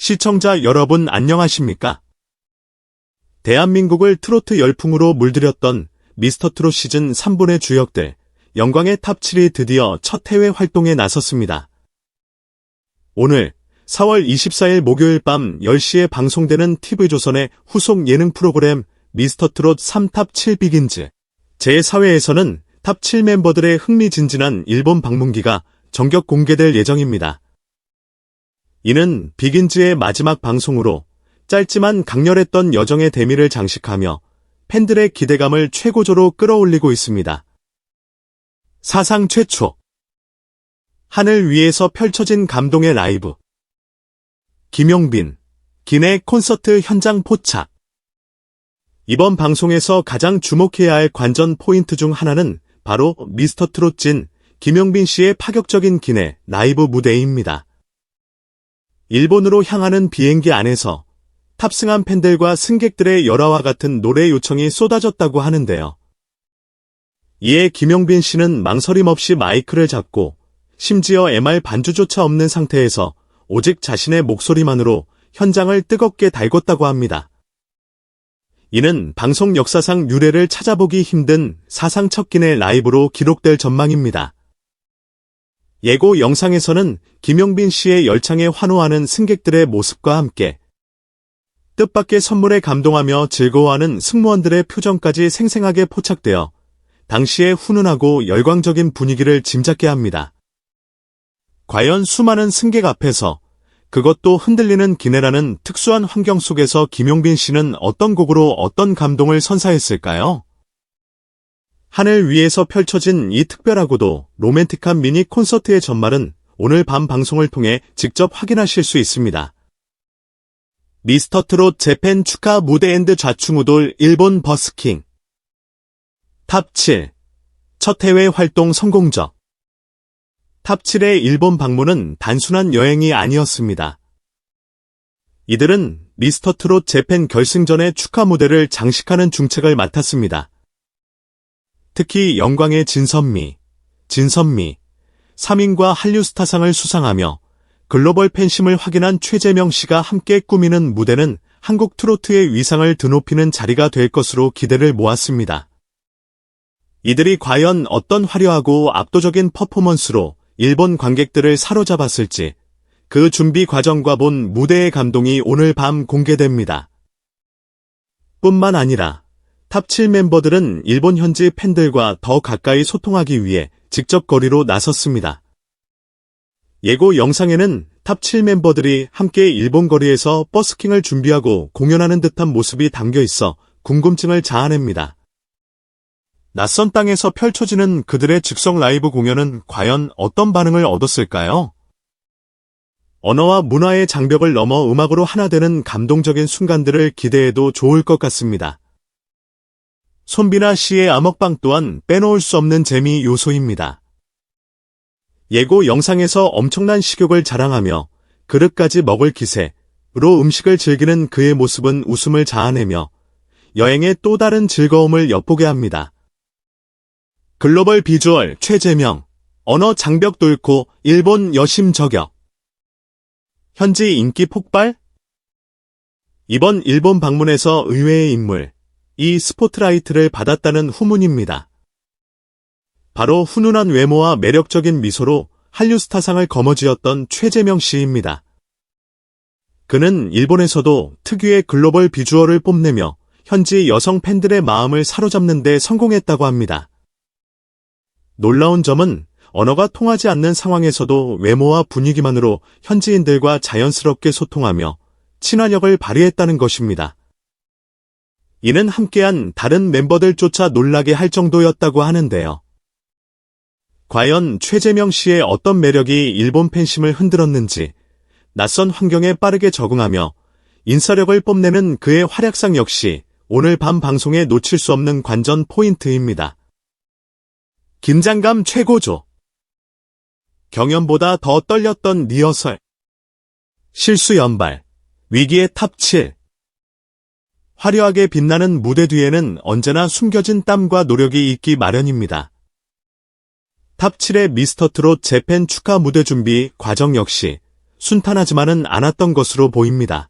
시청자 여러분 안녕하십니까? 대한민국을 트로트 열풍으로 물들였던 미스터트롯 시즌 3분의 주역들, 영광의 탑7이 드디어 첫 해외 활동에 나섰습니다. 오늘 4월 24일 목요일 밤 10시에 방송되는 TV조선의 후속 예능 프로그램 미스터트롯 3탑7 비긴즈 제4회에서는 탑7 멤버들의 흥미진진한 일본 방문기가 전격 공개될 예정입니다. 이는 비긴즈의 마지막 방송으로 짧지만 강렬했던 여정의 대미를 장식하며 팬들의 기대감을 최고조로 끌어올리고 있습니다. 사상 최초 하늘 위에서 펼쳐진 감동의 라이브 김용빈, 기내 콘서트 현장 포착 이번 방송에서 가장 주목해야 할 관전 포인트 중 하나는 바로 미스터트롯 진 김용빈 씨의 파격적인 기내 라이브 무대입니다. 일본으로 향하는 비행기 안에서 탑승한 팬들과 승객들의 열화와 같은 노래 요청이 쏟아졌다고 하는데요. 이에 김용빈 씨는 망설임 없이 마이크를 잡고 심지어 MR 반주조차 없는 상태에서 오직 자신의 목소리만으로 현장을 뜨겁게 달궜다고 합니다. 이는 방송 역사상 유례를 찾아보기 힘든 사상 첫 기내 라이브로 기록될 전망입니다. 예고 영상에서는 김용빈 씨의 열창에 환호하는 승객들의 모습과 함께 뜻밖의 선물에 감동하며 즐거워하는 승무원들의 표정까지 생생하게 포착되어 당시의 훈훈하고 열광적인 분위기를 짐작케 합니다. 과연 수많은 승객 앞에서 그것도 흔들리는 기내라는 특수한 환경 속에서 김용빈 씨는 어떤 곡으로 어떤 감동을 선사했을까요? 하늘 위에서 펼쳐진 이 특별하고도 로맨틱한 미니 콘서트의 전말은 오늘 밤 방송을 통해 직접 확인하실 수 있습니다. 미스터트롯 재팬 축하 무대 앤드 좌충우돌 일본 버스킹 탑7 첫 해외 활동 성공적 탑7의 일본 방문은 단순한 여행이 아니었습니다. 이들은 미스터트롯 재팬 결승전의 축하 무대를 장식하는 중책을 맡았습니다. 특히 영광의 진선미, 3인과 한류스타상을 수상하며 글로벌 팬심을 확인한 최재명 씨가 함께 꾸미는 무대는 한국 트로트의 위상을 드높이는 자리가 될 것으로 기대를 모았습니다. 이들이 과연 어떤 화려하고 압도적인 퍼포먼스로 일본 관객들을 사로잡았을지 그 준비 과정과 본 무대의 감동이 오늘 밤 공개됩니다. 뿐만 아니라 탑7 멤버들은 일본 현지 팬들과 더 가까이 소통하기 위해 직접 거리로 나섰습니다. 예고 영상에는 탑7 멤버들이 함께 일본 거리에서 버스킹을 준비하고 공연하는 듯한 모습이 담겨 있어 궁금증을 자아냅니다. 낯선 땅에서 펼쳐지는 그들의 즉석 라이브 공연은 과연 어떤 반응을 얻었을까요? 언어와 문화의 장벽을 넘어 음악으로 하나 되는 감동적인 순간들을 기대해도 좋을 것 같습니다. 손비나 씨의 암흑방 또한 빼놓을 수 없는 재미 요소입니다. 예고 영상에서 엄청난 식욕을 자랑하며 그릇까지 먹을 기세로 음식을 즐기는 그의 모습은 웃음을 자아내며 여행의 또 다른 즐거움을 엿보게 합니다. 글로벌 비주얼 최재명, 언어 장벽 뚫고 일본 여심 저격. 현지 인기 폭발? 이번 일본 방문에서 의외의 인물, 이 스포트라이트를 받았다는 후문입니다. 바로 훈훈한 외모와 매력적인 미소로 한류 스타상을 거머쥐었던 최재명 씨입니다. 그는 일본에서도 특유의 글로벌 비주얼을 뽐내며 현지 여성 팬들의 마음을 사로잡는 데 성공했다고 합니다. 놀라운 점은 언어가 통하지 않는 상황에서도 외모와 분위기만으로 현지인들과 자연스럽게 소통하며 친화력을 발휘했다는 것입니다. 이는 함께한 다른 멤버들조차 놀라게 할 정도였다고 하는데요. 과연 최재명 씨의 어떤 매력이 일본 팬심을 흔들었는지 낯선 환경에 빠르게 적응하며 인싸력을 뽐내는 그의 활약상 역시 오늘 밤 방송에 놓칠 수 없는 관전 포인트입니다. 긴장감 최고조. 경연보다 더 떨렸던 리허설. 실수 연발. 위기의 탑7. 화려하게 빛나는 무대 뒤에는 언제나 숨겨진 땀과 노력이 있기 마련입니다. 탑7의 미스터트롯 재팬 축하 무대 준비 과정 역시 순탄하지만은 않았던 것으로 보입니다.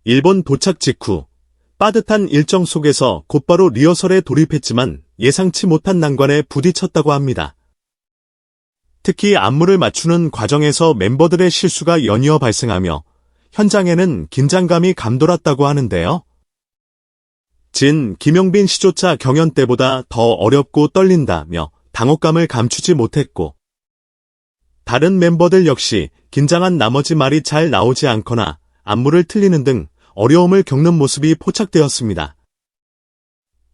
일본 도착 직후 빠듯한 일정 속에서 곧바로 리허설에 돌입했지만 예상치 못한 난관에 부딪혔다고 합니다. 특히 안무를 맞추는 과정에서 멤버들의 실수가 연이어 발생하며 현장에는 긴장감이 감돌았다고 하는데요. 김용빈 씨조차 경연 때보다 더 어렵고 떨린다며 당혹감을 감추지 못했고, 다른 멤버들 역시 긴장한 나머지 말이 잘 나오지 않거나 안무를 틀리는 등 어려움을 겪는 모습이 포착되었습니다.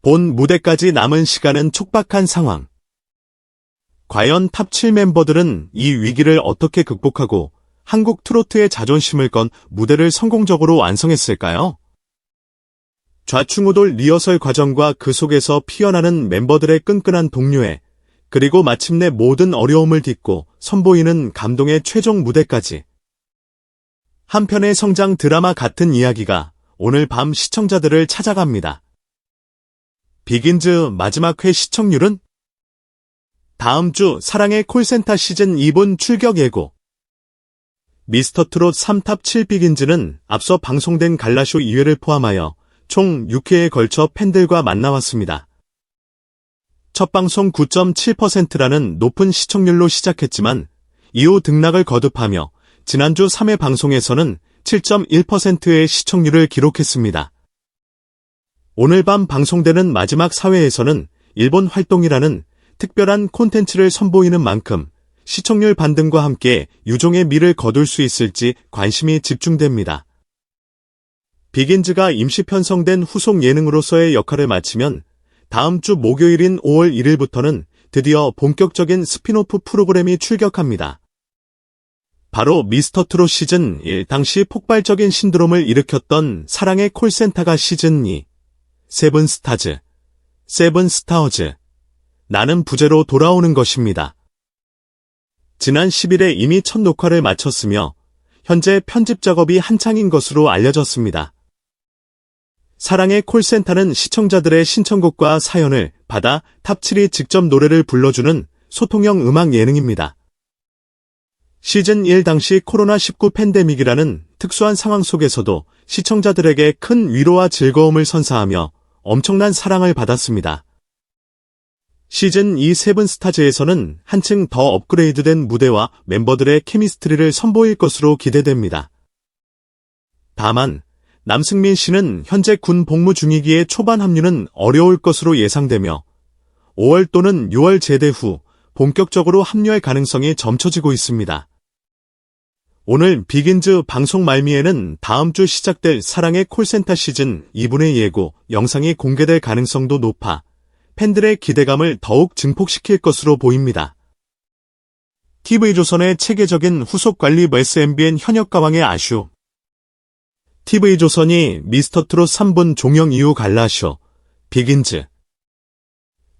본 무대까지 남은 시간은 촉박한 상황. 과연 탑 7 멤버들은 이 위기를 어떻게 극복하고 한국 트로트의 자존심을 건 무대를 성공적으로 완성했을까요? 좌충우돌 리허설 과정과 그 속에서 피어나는 멤버들의 끈끈한 동료애, 그리고 마침내 모든 어려움을 딛고 선보이는 감동의 최종 무대까지. 한 편의 성장 드라마 같은 이야기가 오늘 밤 시청자들을 찾아갑니다. 비긴즈 마지막 회 시청률은? 다음 주 사랑의 콜센터 시즌 2분 출격 예고. 미스터트롯 3탑 7 비긴즈는 앞서 방송된 갈라쇼 2회를 포함하여 총 6회에 걸쳐 팬들과 만나왔습니다. 첫 방송 9.7%라는 높은 시청률로 시작했지만 이후 등락을 거듭하며 지난주 3회 방송에서는 7.1%의 시청률을 기록했습니다. 오늘 밤 방송되는 마지막 4회에서는 일본 활동이라는 특별한 콘텐츠를 선보이는 만큼 시청률 반등과 함께 유종의 미를 거둘 수 있을지 관심이 집중됩니다. 비긴즈가 임시 편성된 후속 예능으로서의 역할을 마치면 다음 주 목요일인 5월 1일부터는 드디어 본격적인 스핀오프 프로그램이 출격합니다. 바로 미스터트롯 시즌 1 당시 폭발적인 신드롬을 일으켰던 사랑의 콜센터가 시즌 2, 세븐스타즈, 세븐스타어즈, 나는 부제로 돌아오는 것입니다. 지난 10일에 이미 첫 녹화를 마쳤으며 현재 편집 작업이 한창인 것으로 알려졌습니다. 사랑의 콜센터는 시청자들의 신청곡과 사연을 받아 탑7이 직접 노래를 불러주는 소통형 음악 예능입니다. 시즌 1 당시 코로나19 팬데믹이라는 특수한 상황 속에서도 시청자들에게 큰 위로와 즐거움을 선사하며 엄청난 사랑을 받았습니다. 시즌 2 세븐스타즈에서는 한층 더 업그레이드된 무대와 멤버들의 케미스트리를 선보일 것으로 기대됩니다. 다만 남승민 씨는 현재 군 복무 중이기에 초반 합류는 어려울 것으로 예상되며 5월 또는 6월 제대 후 본격적으로 합류할 가능성이 점쳐지고 있습니다. 오늘 비긴즈 방송 말미에는 다음 주 시작될 사랑의 콜센터 시즌 2분의 예고 영상이 공개될 가능성도 높아 팬들의 기대감을 더욱 증폭시킬 것으로 보입니다. TV조선의 체계적인 후속 관리 vs MBN 현역가왕의 아쉬움. TV조선이 미스터트롯 3분 종영 이후 갈라쇼, 비긴즈,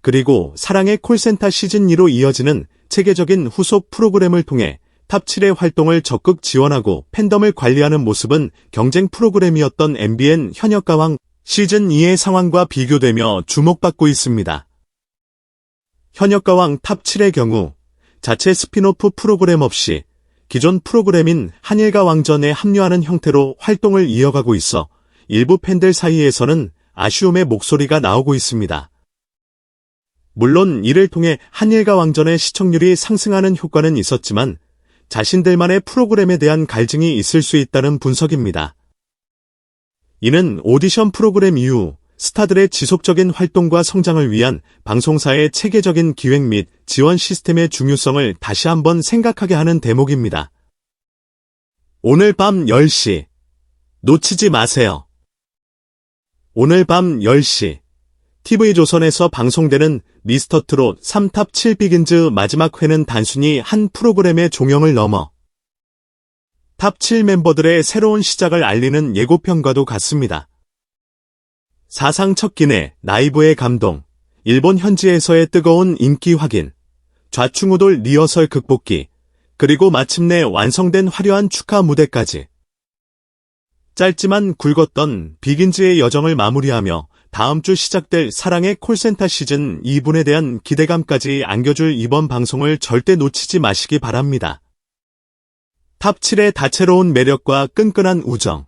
그리고 사랑의 콜센터 시즌 2로 이어지는 체계적인 후속 프로그램을 통해 탑7의 활동을 적극 지원하고 팬덤을 관리하는 모습은 경쟁 프로그램이었던 MBN 현역가왕 시즌 2의 상황과 비교되며 주목받고 있습니다. 현역가왕 탑7의 경우 자체 스핀오프 프로그램 없이 기존 프로그램인 한일가 왕전에 합류하는 형태로 활동을 이어가고 있어 일부 팬들 사이에서는 아쉬움의 목소리가 나오고 있습니다. 물론 이를 통해 한일가 왕전의 시청률이 상승하는 효과는 있었지만 자신들만의 프로그램에 대한 갈증이 있을 수 있다는 분석입니다. 이는 오디션 프로그램 이후 스타들의 지속적인 활동과 성장을 위한 방송사의 체계적인 기획 및 지원 시스템의 중요성을 다시 한번 생각하게 하는 대목입니다. 오늘 밤 10시 놓치지 마세요. 오늘 밤 10시 TV조선에서 방송되는 미스터트롯 3탑 7 비긴즈 마지막 회는 단순히 한 프로그램의 종영을 넘어 탑 7 멤버들의 새로운 시작을 알리는 예고편과도 같습니다. 사상 첫 기내 라이브의 감동, 일본 현지에서의 뜨거운 인기 확인, 좌충우돌 리허설 극복기, 그리고 마침내 완성된 화려한 축하 무대까지. 짧지만 굵었던 비긴즈의 여정을 마무리하며 다음 주 시작될 사랑의 콜센터 시즌 2분에 대한 기대감까지 안겨줄 이번 방송을 절대 놓치지 마시기 바랍니다. 탑7의 다채로운 매력과 끈끈한 우정,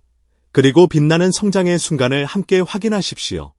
그리고 빛나는 성장의 순간을 함께 확인하십시오.